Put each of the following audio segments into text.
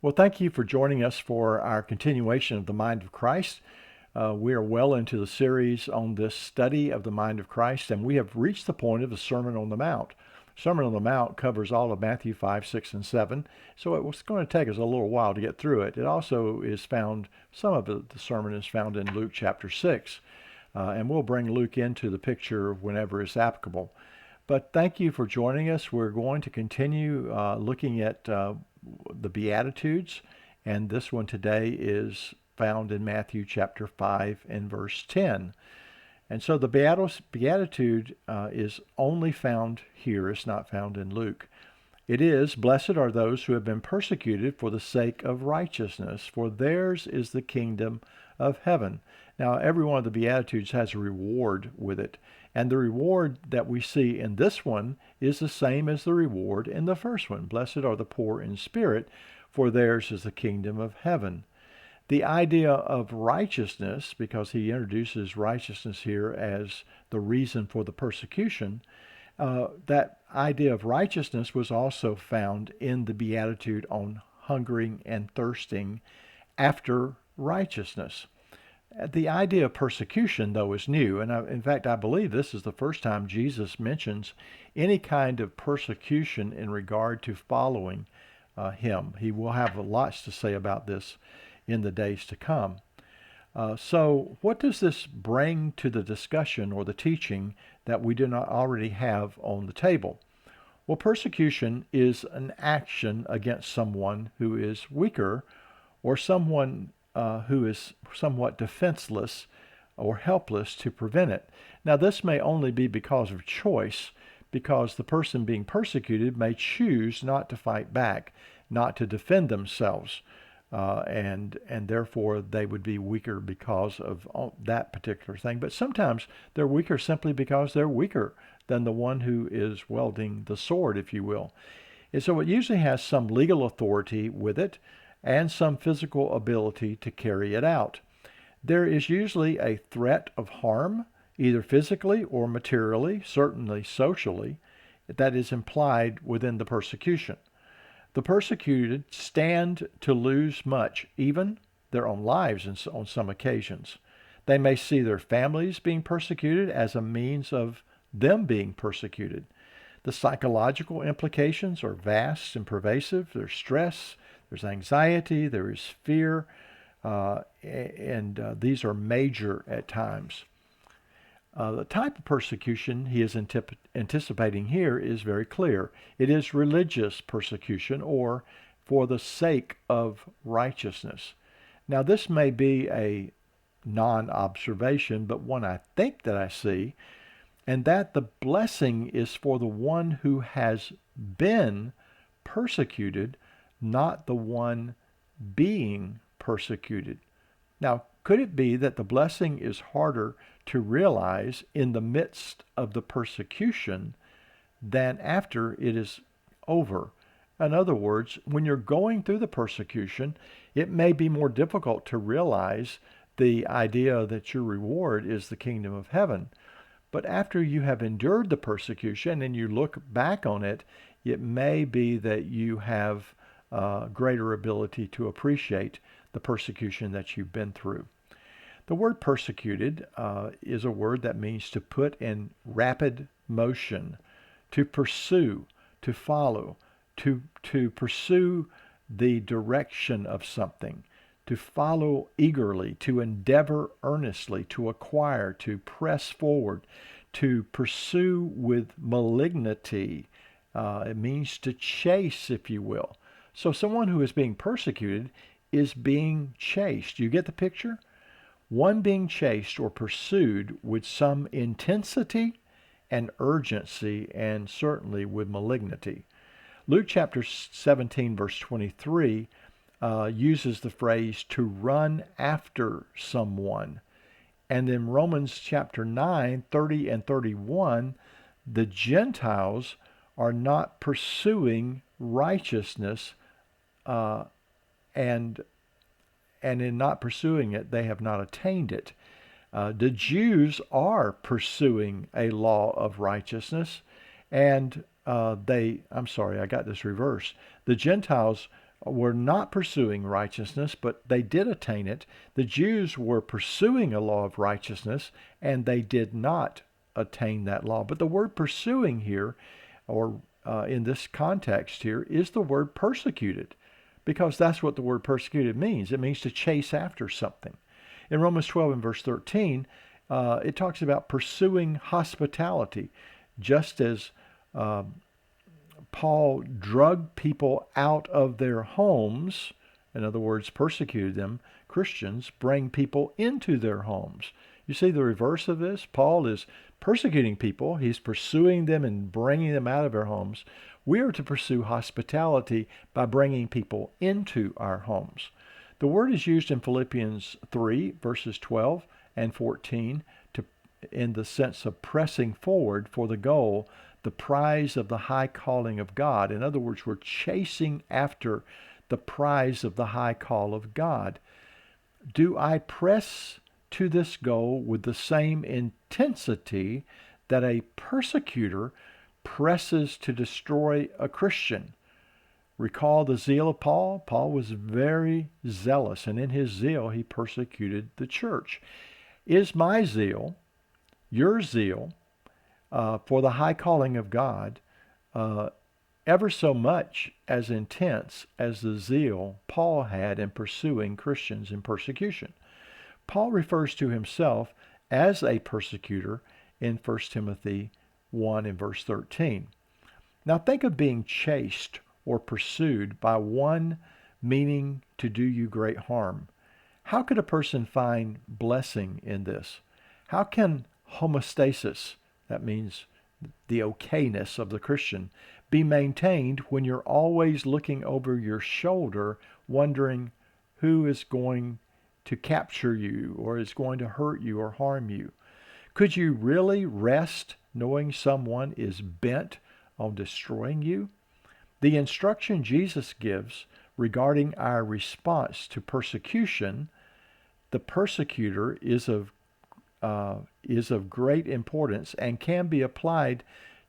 Well, thank you for joining us for our continuation of the mind of Christ. We are well into the series on this study of the mind of Christ, and we have reached the point of the Sermon on the Mount. Sermon on the Mount covers all of Matthew 5, 6, and 7, so it was going to take us a little while to get through it. It also is found, some of the sermon is found in Luke chapter 6, and we'll bring Luke into the picture whenever it's applicable. But thank you for joining us. We're going to continue looking at the Beatitudes, and this one today is found in Matthew chapter 5 and verse 10. And so the Beatitude is only found here. It's not found in Luke. It is, "Blessed are those who have been persecuted for the sake of righteousness, for theirs is the kingdom of heaven." Now, every one of the Beatitudes has a reward with it. And the reward that we see in this one is the same as the reward in the first one. "Blessed are the poor in spirit, for theirs is the kingdom of heaven." The idea of righteousness, because he introduces righteousness here as the reason for the persecution, that idea of righteousness was also found in the Beatitude on hungering and thirsting after righteousness. The idea of persecution, though, is new, and in fact, I believe this is the first time Jesus mentions any kind of persecution in regard to following him. He will have lots to say about this in the days to come. So what does this bring to the discussion or the teaching that we do not already have on the table? Well, persecution is an action against someone who is weaker or someone who is somewhat defenseless or helpless to prevent it. Now, this may only be because of choice, because the person being persecuted may choose not to fight back, not to defend themselves, and therefore they would be weaker because of that particular thing. But sometimes they're weaker simply because they're weaker than the one who is wielding the sword, if you will. And so it usually has some legal authority with it, and some physical ability to carry it out. There is usually a threat of harm, either physically or materially, certainly socially, that is implied within the persecution. The persecuted stand to lose much, even their own lives on some occasions. They may see their families being persecuted as a means of them being persecuted. The psychological implications are vast and pervasive. There's stress, there's anxiety, there is fear, and these are major at times. The type of persecution he is anticipating here is very clear. It is religious persecution, or for the sake of righteousness. Now, this may be a non-observation, but one I think that I see, and that the blessing is for the one who has been persecuted, not the one being persecuted. Now, could it be that the blessing is harder to realize in the midst of the persecution than after it is over? In other words, when you're going through the persecution, it may be more difficult to realize the idea that your reward is the kingdom of heaven. But after you have endured the persecution and you look back on it, it may be that you have greater ability to appreciate the persecution that you've been through. The word persecuted is a word that means to put in rapid motion, to pursue, to follow, to pursue the direction of something, to follow eagerly, to endeavor earnestly, to acquire, to press forward, to pursue with malignity. It means to chase, if you will. So someone who is being persecuted is being chased. You get the picture? One being chased or pursued with some intensity and urgency, and certainly with malignity. Luke chapter 17, verse 23 uses the phrase to run after someone. And in Romans chapter 9, 30 and 31, the Gentiles are not pursuing righteousness, and in not pursuing it, they have not attained it. The Jews are pursuing a law of righteousness, and I got this reversed. The Gentiles were not pursuing righteousness, but they did attain it. The Jews were pursuing a law of righteousness, and they did not attain that law. But the word pursuing here, or in this context here, is the word persecuted, because that's what the word persecuted means. It means to chase after something. In Romans 12 and verse 13, it talks about pursuing hospitality, just as Paul drugged people out of their homes, in other words, persecuted them. Christians bring people into their homes. You see the reverse of this? Paul is persecuting people. He's pursuing them and bringing them out of their homes. We are to pursue hospitality by bringing people into our homes. The word is used in Philippians 3, verses 12 and 14, in the sense of pressing forward for the goal, the prize of the high calling of God. In other words, we're chasing after the prize of the high call of God. Do I press to this goal with the same intensity that a persecutor presses to destroy a Christian? Recall the zeal of Paul. Paul was very zealous, and in his zeal he persecuted the church. Is my zeal, your zeal, for the high calling of God, ever so much as intense as the zeal Paul had in pursuing Christians in persecution? Paul refers to himself as a persecutor in 1 Timothy 1 and verse 13. Now think of being chased or pursued by one meaning to do you great harm. How could a person find blessing in this? How can homeostasis, that means the okayness of the Christian, be maintained when you're always looking over your shoulder, wondering who is going to capture you or is going to hurt you or harm you? Could you really rest knowing someone is bent on destroying you? The instruction Jesus gives regarding our response to persecution, the persecutor is of great importance and can be applied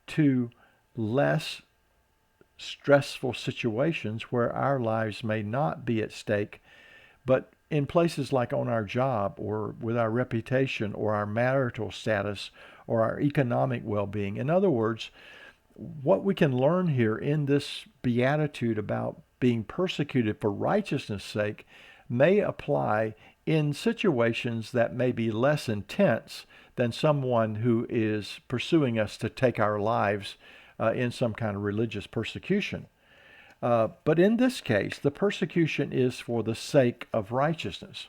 to less stressful situations where our lives may not be at stake, but in places like on our job or with our reputation or our marital status or our economic well-being. In other words, what we can learn here in this beatitude about being persecuted for righteousness' sake may apply in situations that may be less intense than someone who is pursuing us to take our lives in some kind of religious persecution. But in this case, the persecution is for the sake of righteousness.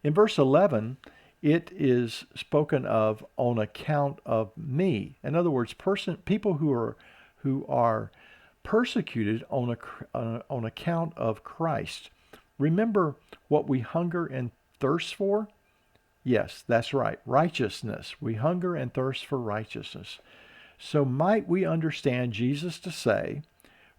In verse 11, it is spoken of on account of me. In other words, people who are persecuted on account of Christ. Remember what we hunger and thirst for? Yes, that's right. Righteousness. We hunger and thirst for righteousness. So might we understand Jesus to say,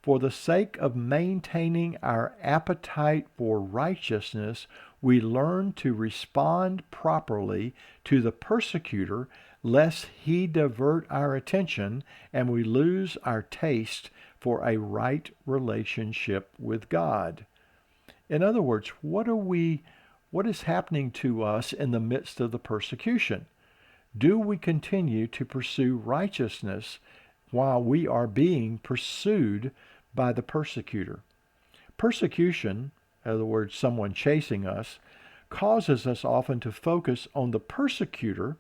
for the sake of maintaining our appetite for righteousness, we learn to respond properly to the persecutor, lest he divert our attention and we lose our taste for a right relationship with God. In other words, what is happening to us in the midst of the persecution? Do we continue to pursue righteousness while we are being pursued by the persecutor? Persecution, in other words, someone chasing us, causes us often to focus on the persecutor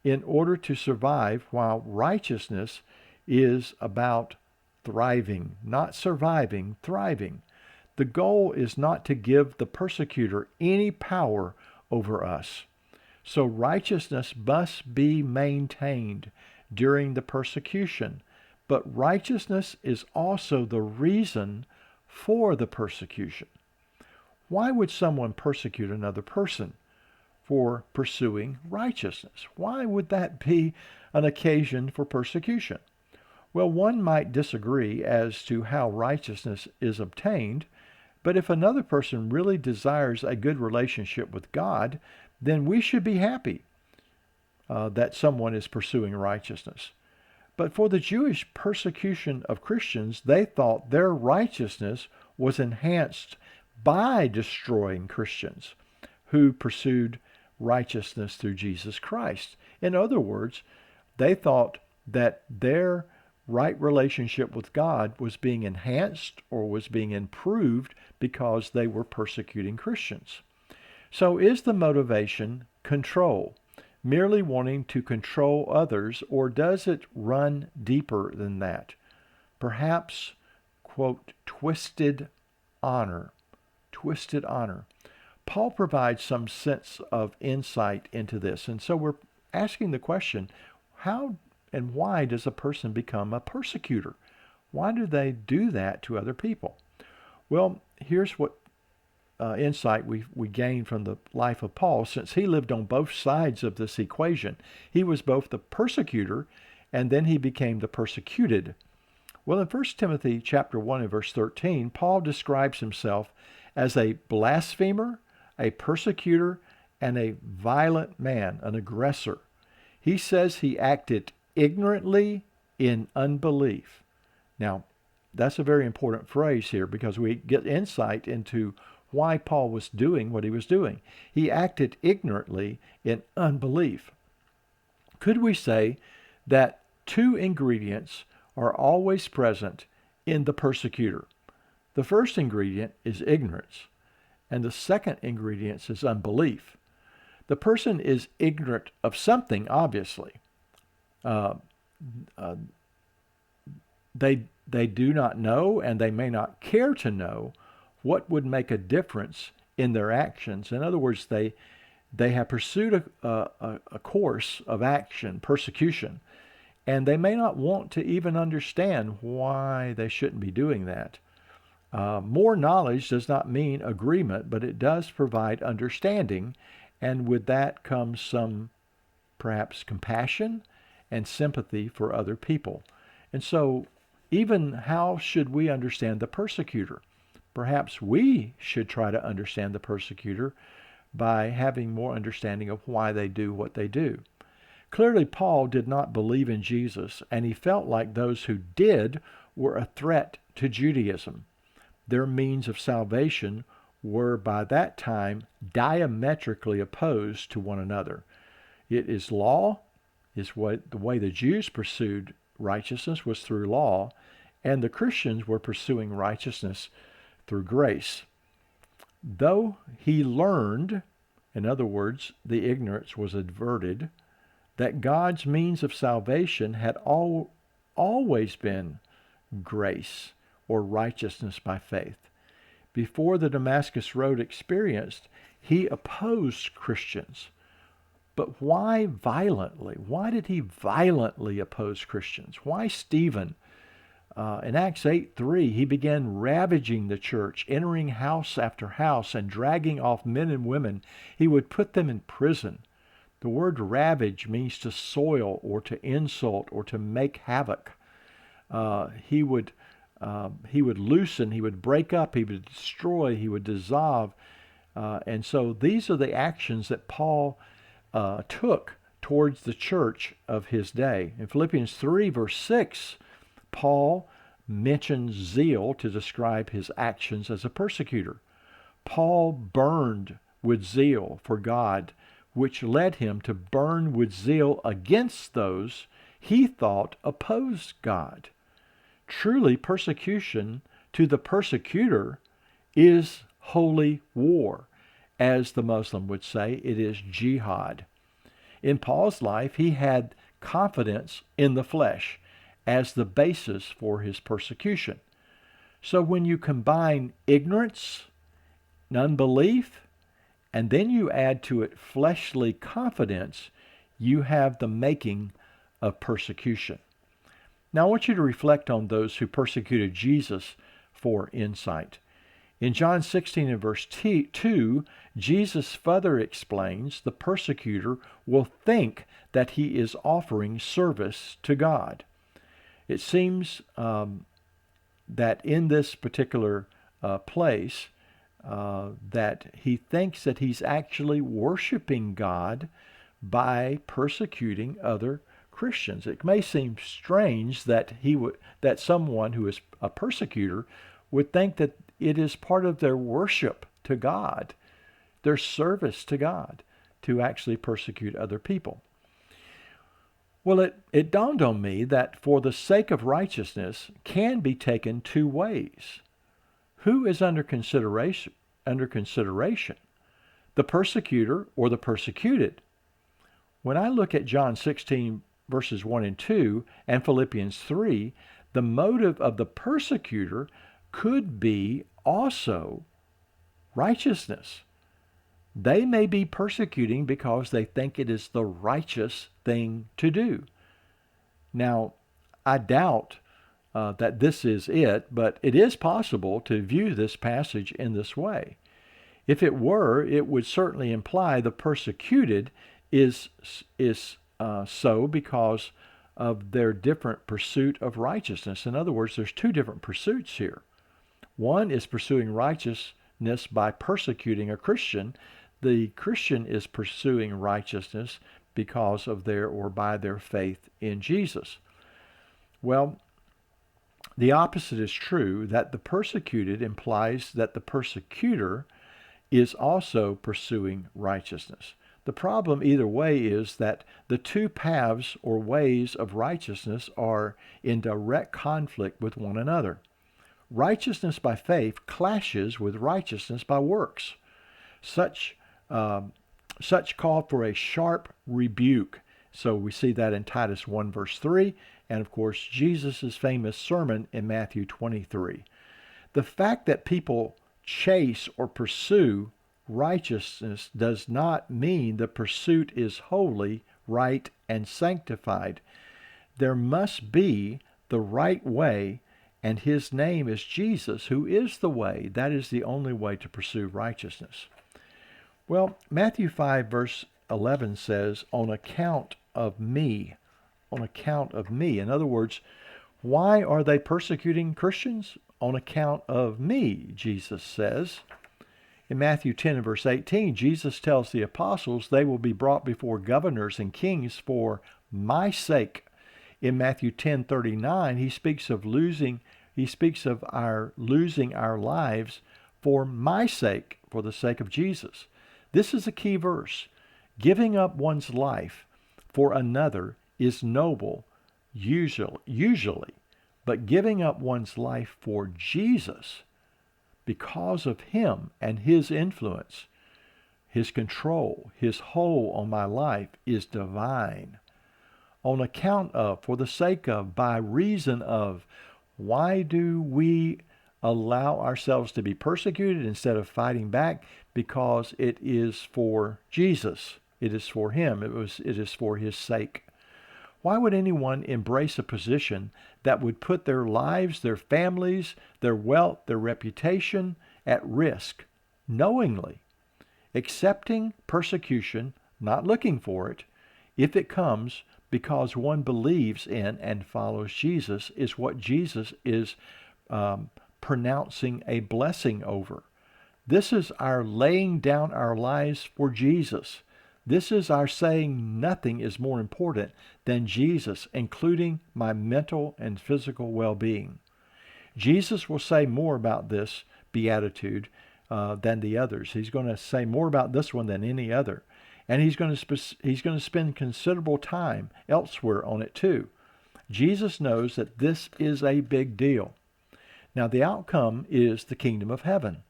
in order to survive, while righteousness is about thriving, not surviving, thriving. The goal is not to give the persecutor any power over us. So righteousness must be maintained during the persecution. But righteousness is also the reason for the persecution. Why would someone persecute another person? For pursuing righteousness. Why would that be an occasion for persecution? Well, one might disagree as to how righteousness is obtained, but if another person really desires a good relationship with God, then we should be happy that someone is pursuing righteousness. But for the Jewish persecution of Christians, they thought their righteousness was enhanced by destroying Christians who pursued righteousness through Jesus Christ. In other words, they thought that their right relationship with God was being enhanced or was being improved because they were persecuting Christians. So is the motivation control, merely wanting to control others, or does it run deeper than that? Perhaps, quote, twisted honor. Twisted honor. Paul provides some sense of insight into this. And so we're asking the question, how and why does a person become a persecutor? Why do they do that to other people? Well, here's what insight we gain from the life of Paul, since he lived on both sides of this equation. He was both the persecutor and then he became the persecuted. Well, in 1 Timothy chapter 1 and verse 13, Paul describes himself as a blasphemer, a persecutor, and a violent man, an aggressor. He says he acted ignorantly in unbelief. Now, that's a very important phrase here because we get insight into why Paul was doing what he was doing. He acted ignorantly in unbelief. Could we say that two ingredients are always present in the persecutor? The first ingredient is ignorance, and the second ingredient is unbelief. The person is ignorant of something, obviously. They do not know, and they may not care to know what would make a difference in their actions. In other words, they have pursued a course of action, persecution, and they may not want to even understand why they shouldn't be doing that. More knowledge does not mean agreement, but it does provide understanding, and with that comes some perhaps compassion and sympathy for other people. And so even how should we understand the persecutor? Perhaps we should try to understand the persecutor by having more understanding of why they do what they do. Clearly, Paul did not believe in Jesus, and he felt like those who did were a threat to Judaism. Their means of salvation were by that time diametrically opposed to one another. It is law, is what the way the Jews pursued righteousness was through law, and the Christians were pursuing righteousness through grace. Though he learned, in other words, the ignorance was averted, that God's means of salvation had always been grace or righteousness by faith. Before the Damascus Road experience, he opposed Christians. But why violently? Why did he violently oppose Christians? Why Stephen? In Acts 8:3, he began ravaging the church, entering house after house and dragging off men and women. He would put them in prison. The word ravage means to soil or to insult or to make havoc. He would loosen, he would break up, he would destroy, he would dissolve. And so these are the actions that Paul took towards the church of his day. In Philippians 3, verse 6, Paul mentions zeal to describe his actions as a persecutor. Paul burned with zeal for God, which led him to burn with zeal against those he thought opposed God. Truly, persecution to the persecutor is holy war. As the Muslim would say, it is jihad. In Paul's life, he had confidence in the flesh as the basis for his persecution. So when you combine ignorance, unbelief, and then you add to it fleshly confidence, you have the making of persecution. Now I want you to reflect on those who persecuted Jesus for insight. In John 16 and verse 2, Jesus further explains the persecutor will think that he is offering service to God. It seems that in this particular place, that he thinks that he's actually worshiping God by persecuting other Christians. It may seem strange that that someone who is a persecutor would think that it is part of their worship to God, their service to God, to actually persecute other people. Well, it dawned on me that for the sake of righteousness can be taken two ways. Who is under consideration? The persecutor or the persecuted? When I look at John 16, verses 1 and 2, and Philippians 3, the motive of the persecutor could be also righteousness. They may be persecuting because they think it is the righteous thing to do. Now, I doubt that this is it, but it is possible to view this passage in this way. If it were, it would certainly imply the persecuted is so because of their different pursuit of righteousness. In other words, there's two different pursuits here. One is pursuing righteousness by persecuting a Christian. The Christian is pursuing righteousness because of their or by their faith in Jesus. Well, the opposite is true, that the persecuted implies that the persecutor is also pursuing righteousness. The problem either way is that the two paths or ways of righteousness are in direct conflict with one another. Righteousness by faith clashes with righteousness by works. Such call for a sharp rebuke. So we see that in Titus 1 verse 3, and of course Jesus' famous sermon in Matthew 23. The fact that people chase or pursue righteousness does not mean the pursuit is holy, right, and sanctified. There must be the right way, and his name is Jesus, who is the way. That is the only way to pursue righteousness. Well, Matthew 5 verse 11 says, on account of me. On account of me. In other words, why are they persecuting Christians? On account of me, Jesus says. In Matthew 10 and verse 18, Jesus tells the apostles they will be brought before governors and kings for my sake. In Matthew 10:39, he speaks of our losing our lives for my sake, for the sake of Jesus. This is a key verse. Giving up one's life for another is noble, usually, but giving up one's life for Jesus, because of him and his influence, his control, his hold on my life is divine. On account of, for the sake of, by reason of. Why do we allow ourselves to be persecuted instead of fighting back? Because it is for Jesus. It is for him. It is for his sake. Why would anyone embrace a position that would put their lives, their families, their wealth, their reputation at risk, knowingly, accepting persecution, not looking for it, if it comes because one believes in and follows Jesus, is what Jesus is pronouncing a blessing over. This is our laying down our lives for Jesus. This is our saying nothing is more important than Jesus, including my mental and physical well-being. Jesus will say more about this beatitude than the others. He's going to say more about this one than any other. And he's going to spend considerable time elsewhere on it too. Jesus knows that this is a big deal. Now the outcome is the kingdom of heaven.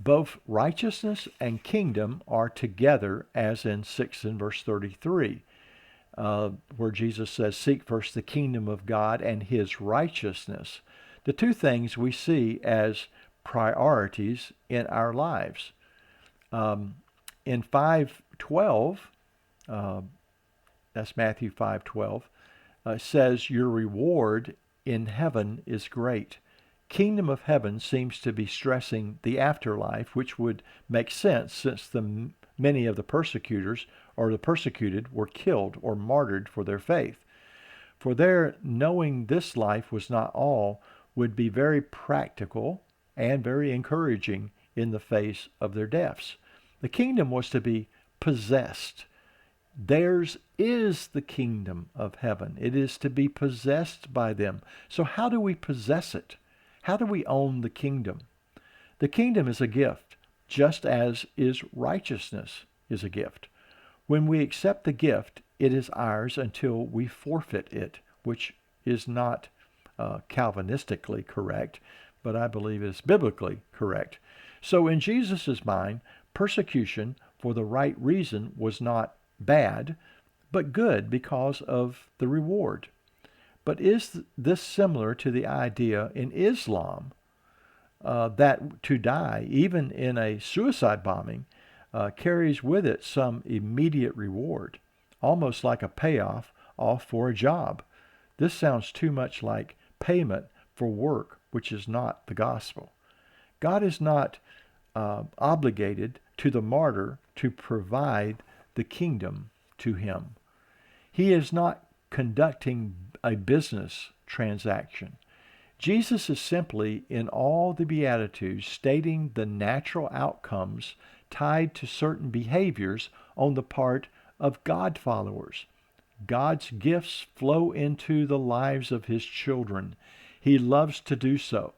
Both righteousness and kingdom are together, as in 6 and verse 33, where Jesus says, seek first the kingdom of God and his righteousness. The two things we see as priorities in our lives. In 5:12, that's Matthew 5:12, says, your reward in heaven is great. Kingdom of heaven seems to be stressing the afterlife, which would make sense since many of the persecutors or the persecuted were killed or martyred for their faith. For their knowing this life was not all would be very practical and very encouraging in the face of their deaths. The kingdom was to be possessed. Theirs is the kingdom of heaven. It is to be possessed by them. So how do we possess it? How do we own the kingdom? The kingdom is a gift, just as is righteousness is a gift. When we accept the gift, it is ours until we forfeit it, which is not Calvinistically correct, but I believe is biblically correct. So in Jesus' mind, persecution for the right reason was not bad, but good because of the reward. But is this similar to the idea in Islam that to die, even in a suicide bombing, carries with it some immediate reward, almost like a payoff off for a job? This sounds too much like payment for work, which is not the gospel. God is not obligated to the martyr to provide the kingdom to him. He is not conducting a business transaction. Jesus is simply, in all the Beatitudes, stating the natural outcomes tied to certain behaviors on the part of God followers. God's gifts flow into the lives of his children. He loves to do so.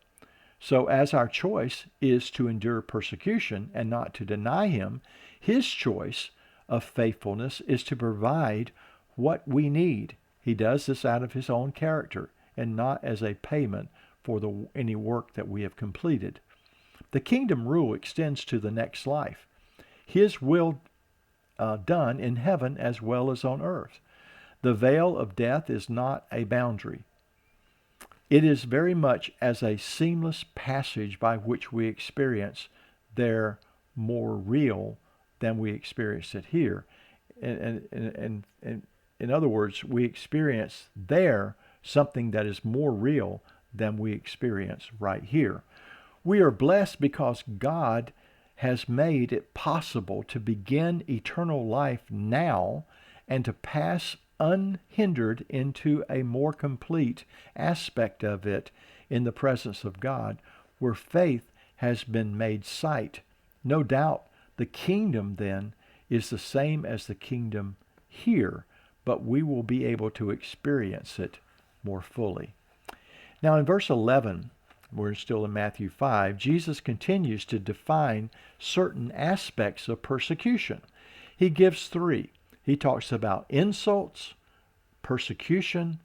So as our choice is to endure persecution and not to deny him, his choice of faithfulness is to provide what we need. He does this out of his own character and not as a payment for any work that we have completed. The kingdom rule extends to the next life. His will done in heaven as well as on earth. The veil of death is not a boundary. It is very much as a seamless passage by which we experience there more real than we experience it here. And in other words, we experience there something that is more real than we experience right here. We are blessed because God has made it possible to begin eternal life now and to pass unhindered into a more complete aspect of it in the presence of God, where faith has been made sight. No doubt the kingdom then is the same as the kingdom here, but we will be able to experience it more fully. Now in verse 11, we're still in Matthew 5, Jesus continues to define certain aspects of persecution. He gives three. He talks about insults, persecution,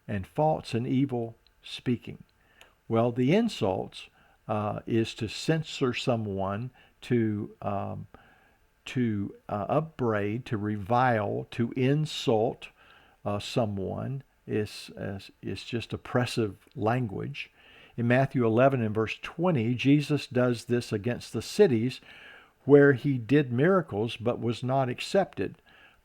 and false and evil speaking. Well, the insults is to censor someone, to upbraid, to revile, to insult someone. Is just oppressive language. In Matthew 11 and verse 20, Jesus does this against the cities where he did miracles but was not accepted.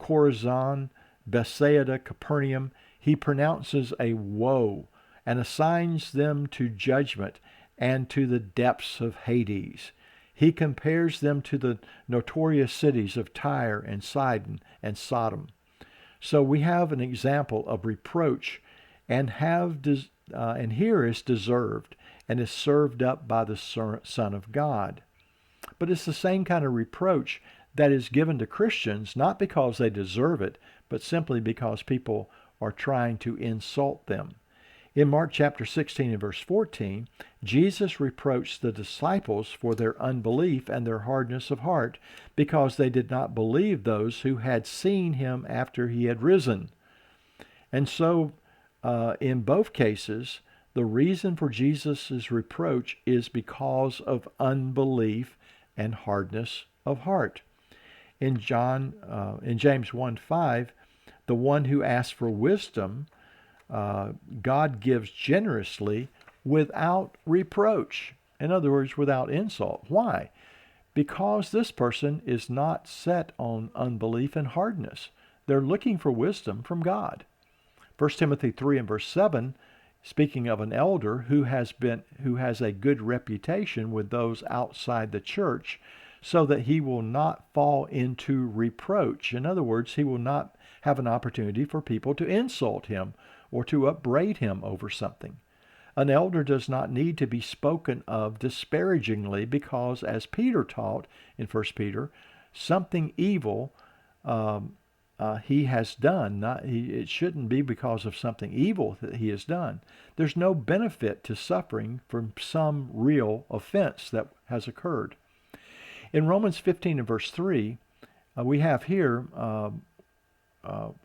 Chorazin, Bethsaida, Capernaum, he pronounces a woe and assigns them to judgment and to the depths of Hades. He compares them to the notorious cities of Tyre and Sidon and Sodom. So we have an example of reproach, and here is deserved and is served up by the Son of God. But it's the same kind of reproach that is given to Christians, not because they deserve it, but simply because people are trying to insult them. In Mark chapter 16 and verse 14, Jesus reproached the disciples for their unbelief and their hardness of heart, because they did not believe those who had seen him after he had risen. And so, in both cases, the reason for Jesus' reproach is because of unbelief and hardness of heart. In James 1:5, the one who asks for wisdom, God gives generously without reproach. In other words, without insult. Why? Because this person is not set on unbelief and hardness. They're looking for wisdom from God. 1 Timothy 3 and verse 7, speaking of an elder who has a good reputation with those outside the church, so that he will not fall into reproach. In other words, he will not have an opportunity for people to insult him or to upbraid him over something. An elder does not need to be spoken of disparagingly because, as Peter taught in 1 Peter, something evil he has done. It shouldn't be because of something evil that he has done. There's no benefit to suffering from some real offense that has occurred. In Romans 15 and verse 3, we have here,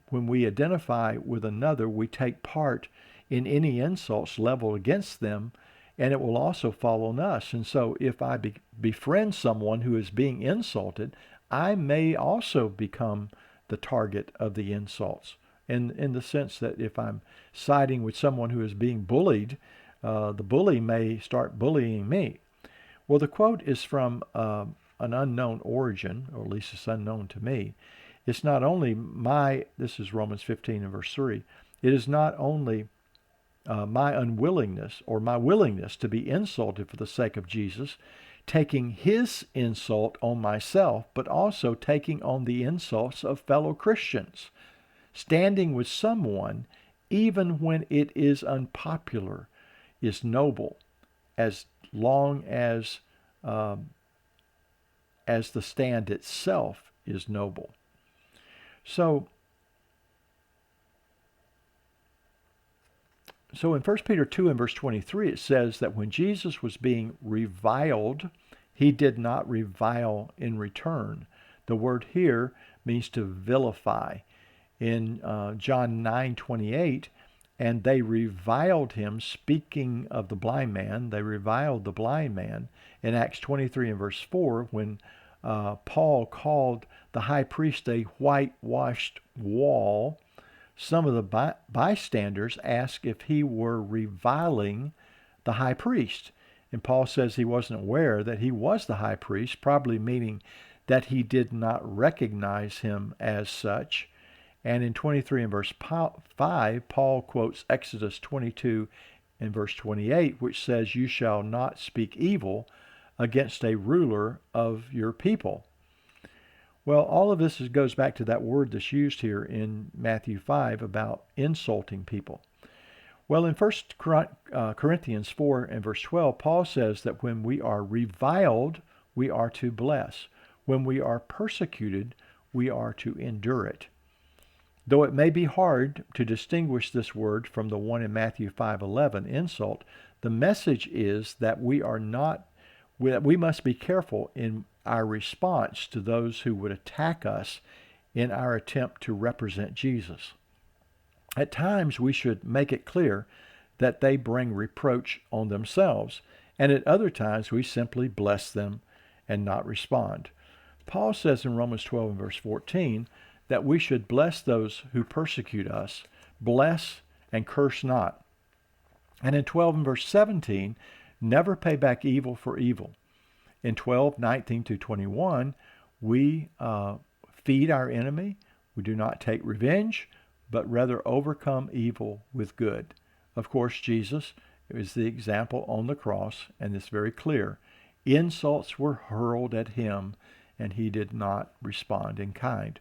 when we identify with another, we take part in any insults leveled against them, and it will also fall on us. And so if I befriend someone who is being insulted, I may also become the target of the insults. In the sense that if I'm siding with someone who is being bullied, the bully may start bullying me. Well, the quote is from an unknown origin, or at least it's unknown to me. It's not only this is Romans 15 and verse 3, it is not only my unwillingness or my willingness to be insulted for the sake of Jesus, taking his insult on myself, but also taking on the insults of fellow Christians. Standing with someone, even when it is unpopular, is noble, as long as the stand itself is noble. So in 1 Peter 2 and verse 23, it says that when Jesus was being reviled, he did not revile in return. The word here means to vilify. In John 9:28, and they reviled him, speaking of the blind man, they reviled the blind man. In Acts 23 and verse 4, when Paul called the high priest a whitewashed wall, some of the bystanders asked if he were reviling the high priest. And Paul says he wasn't aware that he was the high priest, probably meaning that he did not recognize him as such. And in 23 and verse 5, Paul quotes Exodus 22 and verse 28, which says, "You shall not speak evil against a ruler of your people." Well, all of this goes back to that word that's used here in Matthew 5 about insulting people. Well, in 1 Corinthians 4 and verse 12, Paul says that when we are reviled, we are to bless. When we are persecuted, we are to endure it. Though it may be hard to distinguish this word from the one in Matthew 5:11, insult, the message is that we must be careful in our response to those who would attack us in our attempt to represent Jesus. At times, we should make it clear that they bring reproach on themselves, and at other times, we simply bless them and not respond. Paul says in Romans 12 and verse 14 that we should bless those who persecute us, bless and curse not. And in 12 and verse 17, never pay back evil for evil. In 12:19 to 21, we feed our enemy. We do not take revenge, but rather overcome evil with good. Of course, Jesus is the example on the cross, and it's very clear. Insults were hurled at him, and he did not respond in kind.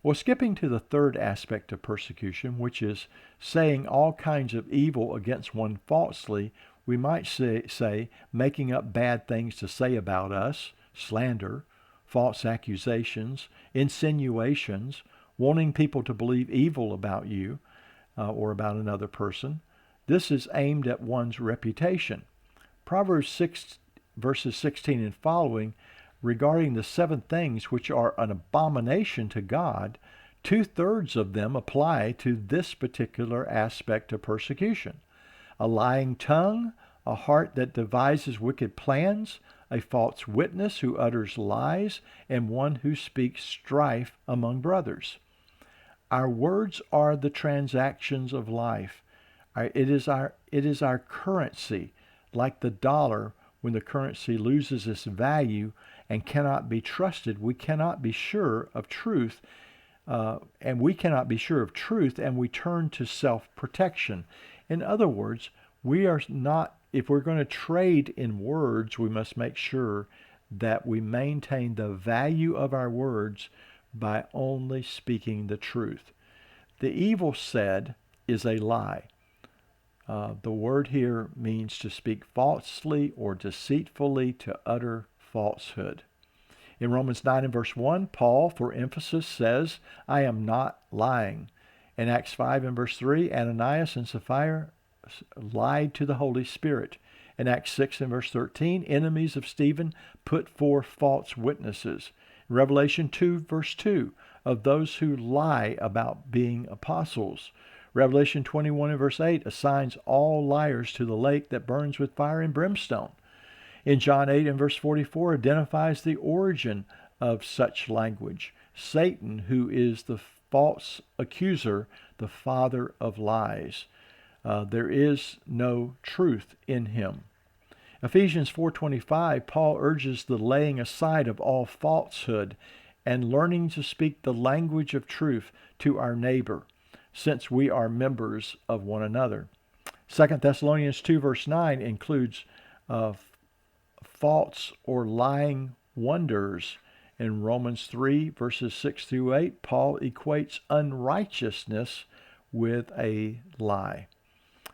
Well, skipping to the third aspect of persecution, which is saying all kinds of evil against one falsely, we might say making up bad things to say about us, slander, false accusations, insinuations, wanting people to believe evil about you or about another person. This is aimed at one's reputation. Proverbs 6, verses 16 and following, regarding the 7 things which are an abomination to God, 2/3 of them apply to this particular aspect of persecution. A lying tongue, a heart that devises wicked plans, a false witness who utters lies, and one who speaks strife among brothers. Our words are the transactions of life. It is our currency, like the dollar. When the currency loses its value and cannot be trusted, we cannot be sure of truth, and we turn to self-protection. In other words, if we're going to trade in words, we must make sure that we maintain the value of our words by only speaking the truth. The evil said is a lie. The word here means to speak falsely or deceitfully, to utter falsehood. In Romans 9 and verse 1, Paul, for emphasis, says, I am not lying. In Acts 5 and verse 3, Ananias and Sapphira lied to the Holy Spirit. In Acts 6 and verse 13, enemies of Stephen put forth false witnesses. In Revelation 2 verse 2, of those who lie about being apostles. Revelation 21 and verse 8 assigns all liars to the lake that burns with fire and brimstone. In John 8 and verse 44 identifies the origin of such language. Satan, who is the false accuser, the father of lies. There is no truth in him. Ephesians 4:25, Paul urges the laying aside of all falsehood and learning to speak the language of truth to our neighbor, since we are members of one another. 2 Thessalonians 2 verse 9 includes false or lying wonders. In Romans 3 verses 6 through 8, Paul equates unrighteousness with a lie.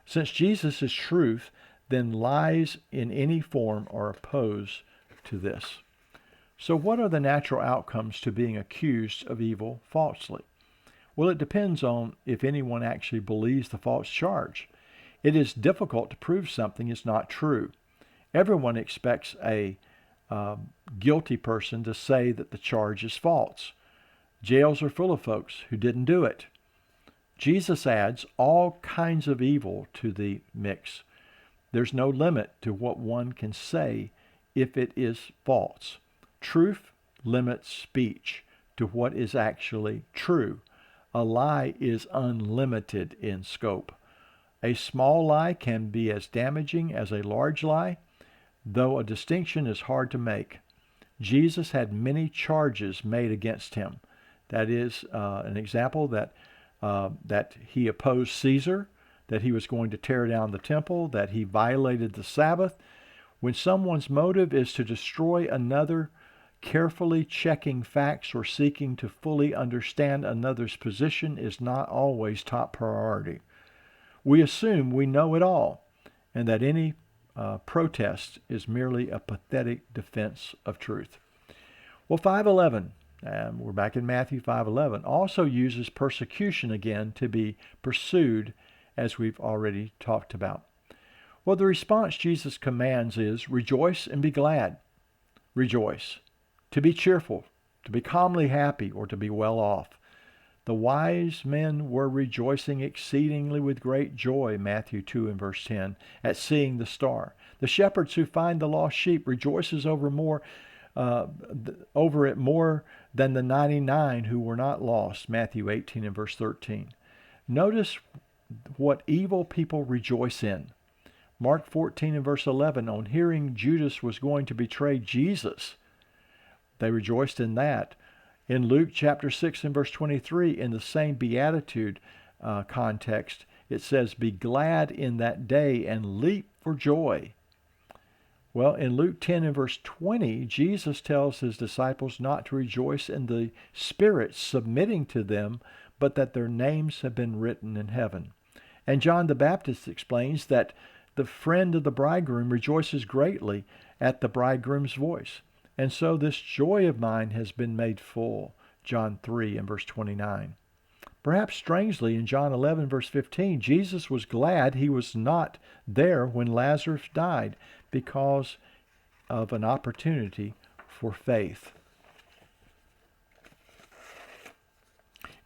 Since Jesus is truth, then lies in any form are opposed to this. So what are the natural outcomes to being accused of evil falsely? Well, it depends on if anyone actually believes the false charge. It is difficult to prove something is not true. Everyone expects a guilty person to say that the charge is false. Jails are full of folks who didn't do it. Jesus adds all kinds of evil to the mix. There's no limit to what one can say if it is false. Truth limits speech to what is actually true. A lie is unlimited in scope. A small lie can be as damaging as a large lie, though a distinction is hard to make. Jesus had many charges made against him. That is an example that he opposed Caesar, that he was going to tear down the temple, that he violated the Sabbath. When someone's motive is to destroy another, carefully checking facts or seeking to fully understand another's position is not always top priority. We assume we know it all, and that any protest is merely a pathetic defense of truth. Well, 5:11, we're back in Matthew 5:11, also uses persecution again to be pursued, as we've already talked about. Well, the response Jesus commands is rejoice and be glad. Rejoice. To be cheerful, to be calmly happy, or to be well off. The wise men were rejoicing exceedingly with great joy, Matthew 2 and verse 10, at seeing the star. The shepherds who find the lost sheep rejoices over it more than the 99 who were not lost, Matthew 18 and verse 13. Notice what evil people rejoice in. Mark 14 and verse 11, on hearing Judas was going to betray Jesus, they rejoiced in that. In Luke chapter 6 and verse 23, in the same beatitude context, it says, be glad in that day and leap for joy. Well, in Luke 10 and verse 20, Jesus tells his disciples not to rejoice in the Spirit submitting to them, but that their names have been written in heaven. And John the Baptist explains that the friend of the bridegroom rejoices greatly at the bridegroom's voice. And so this joy of mine has been made full, John 3 and verse 29. Perhaps strangely, in John 11 verse 15, Jesus was glad he was not there when Lazarus died because of an opportunity for faith.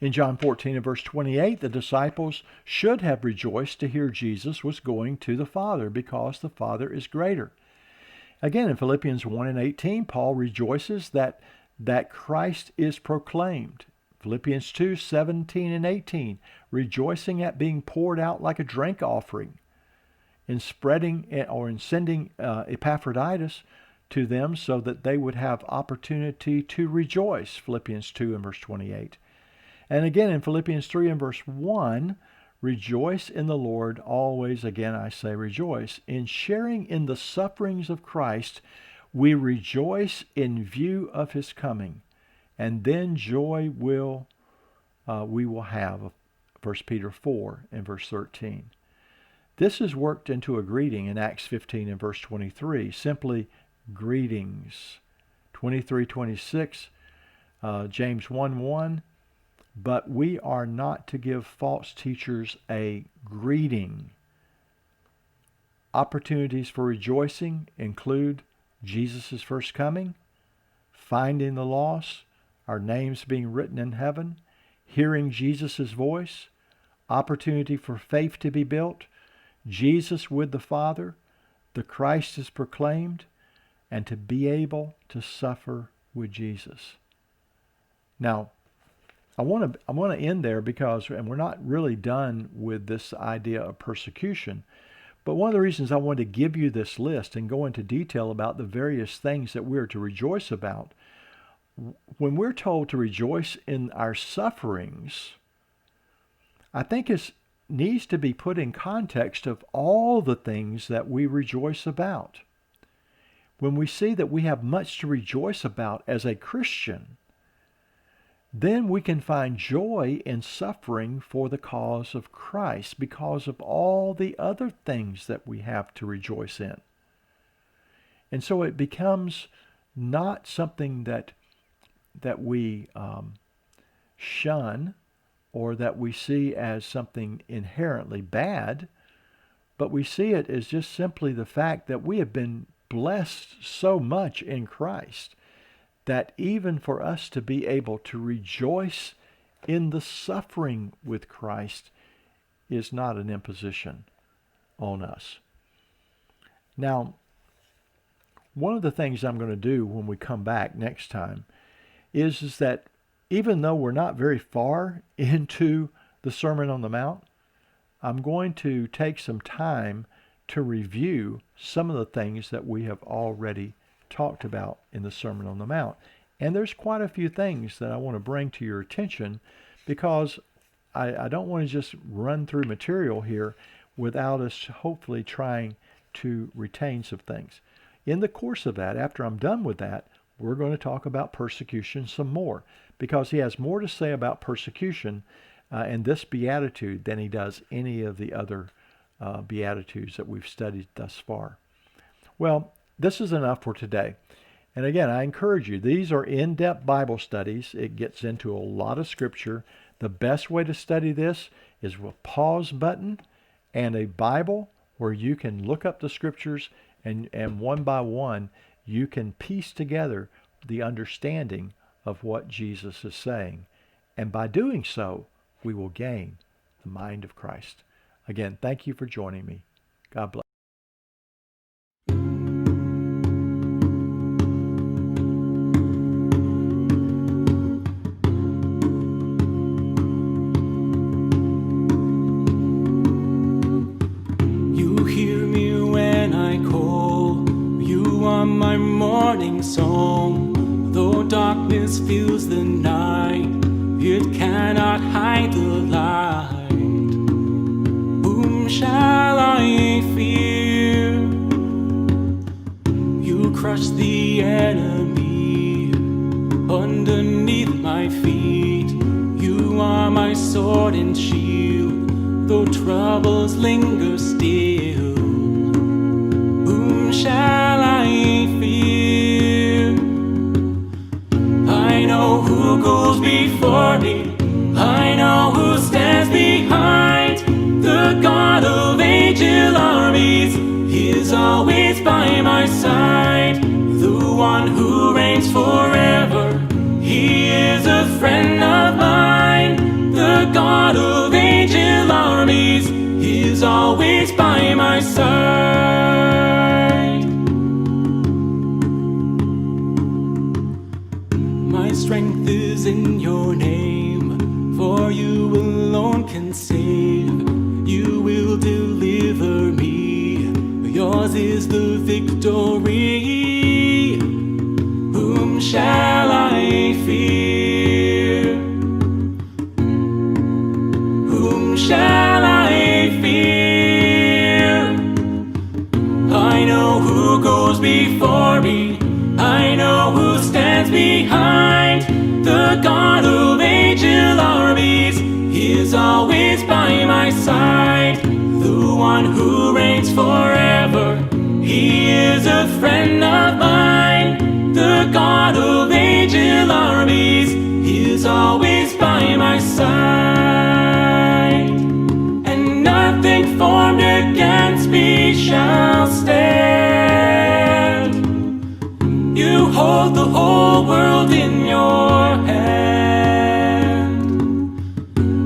In John 14 and verse 28, the disciples should have rejoiced to hear Jesus was going to the Father because the Father is greater. Again, in Philippians 1 and 18, Paul rejoices that Christ is proclaimed. Philippians 2, 17 and 18, rejoicing at being poured out like a drink offering, in sending Epaphroditus to them so that they would have opportunity to rejoice, Philippians 2 and verse 28. And again in Philippians 3 and verse 1, rejoice in the Lord always. Again, I say rejoice. In sharing in the sufferings of Christ, we rejoice in view of his coming. And then joy we will have, 1 Peter 4 and verse 13. This is worked into a greeting in Acts 15 and verse 23, simply greetings. 23:26, James 1:1. But we are not to give false teachers a greeting. Opportunities for rejoicing include Jesus' first coming, finding the lost, our names being written in heaven, hearing Jesus' voice, opportunity for faith to be built, Jesus with the Father, the Christ is proclaimed, and to be able to suffer with Jesus. Now, I want to end there because, and we're not really done with this idea of persecution, but one of the reasons I wanted to give you this list and go into detail about the various things that we're to rejoice about, when we're told to rejoice in our sufferings, I think it needs to be put in context of all the things that we rejoice about. When we see that we have much to rejoice about as a Christian, then we can find joy in suffering for the cause of Christ because of all the other things that we have to rejoice in. And so it becomes not something that we shun or that we see as something inherently bad, but we see it as just simply the fact that we have been blessed so much in Christ that even for us to be able to rejoice in the suffering with Christ is not an imposition on us. Now, one of the things I'm going to do when we come back next time is that even though we're not very far into the Sermon on the Mount, I'm going to take some time to review some of the things that we have already talked about in the Sermon on the Mount. And there's quite a few things that I want to bring to your attention because I don't want to just run through material here without us hopefully trying to retain some things. In the course of that, after I'm done with that, we're going to talk about persecution some more because he has more to say about persecution and this beatitude than he does any of the other beatitudes that we've studied thus far. Well, this is enough for today. And again, I encourage you, these are in-depth Bible studies. It gets into a lot of Scripture. The best way to study this is with a pause button and a Bible where you can look up the Scriptures and one by one, you can piece together the understanding of what Jesus is saying. And by doing so, we will gain the mind of Christ. Again, thank you for joining me. God bless. My morning song, though darkness fills the night, it cannot hide the light. Whom shall I fear? You crush the enemy underneath my feet. You are my sword and shield, though troubles linger still. Whom shall I fear? I know who goes before me. I know who stands behind. The God of angel armies is always by my side. The one who reigns forever, he is a friend of mine. The God of angel armies is always by my side. My strength is in your name, for you alone can save. You will deliver me, yours is the victory. Whom shall I fear? Whom shall I fear? I know who goes before me. I know who stands behind. The God of angel armies is always by my side. The one who reigns forever, he is a friend of mine. The The God of angel armies is always by my side, and nothing formed against me shall stand. You hold the whole world in your hand.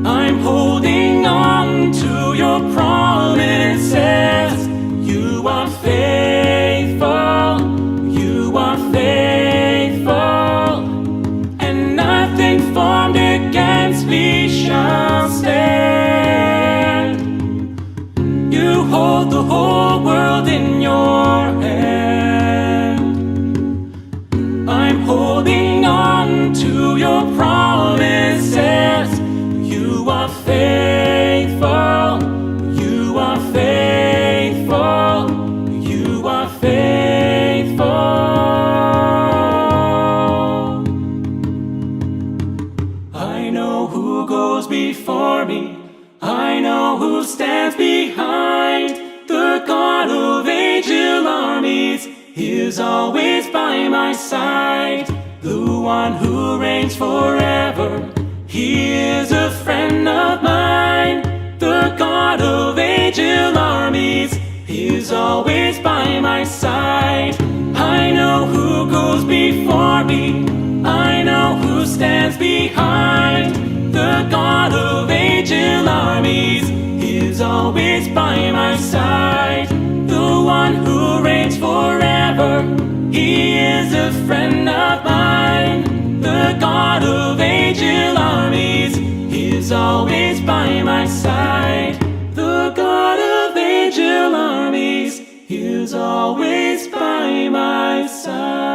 I'm holding on to your promises. You are faithful, you are faithful, and nothing formed against me shall stand. You hold the whole world in your hand. I'm holding on to your promises. You are faithful, you are faithful, you are faithful. I know who goes before me, I know who stands behind. The God of angel armies is always by my side. The one who reigns forever, he is a friend of mine. The God of angel armies is always by my side. I know who goes before me, I know who stands behind. The God of angel armies is always by my side. The one who reigns forever, he is a friend of mine. The God of angel armies is always by my side. The God of angel armies is always by my side.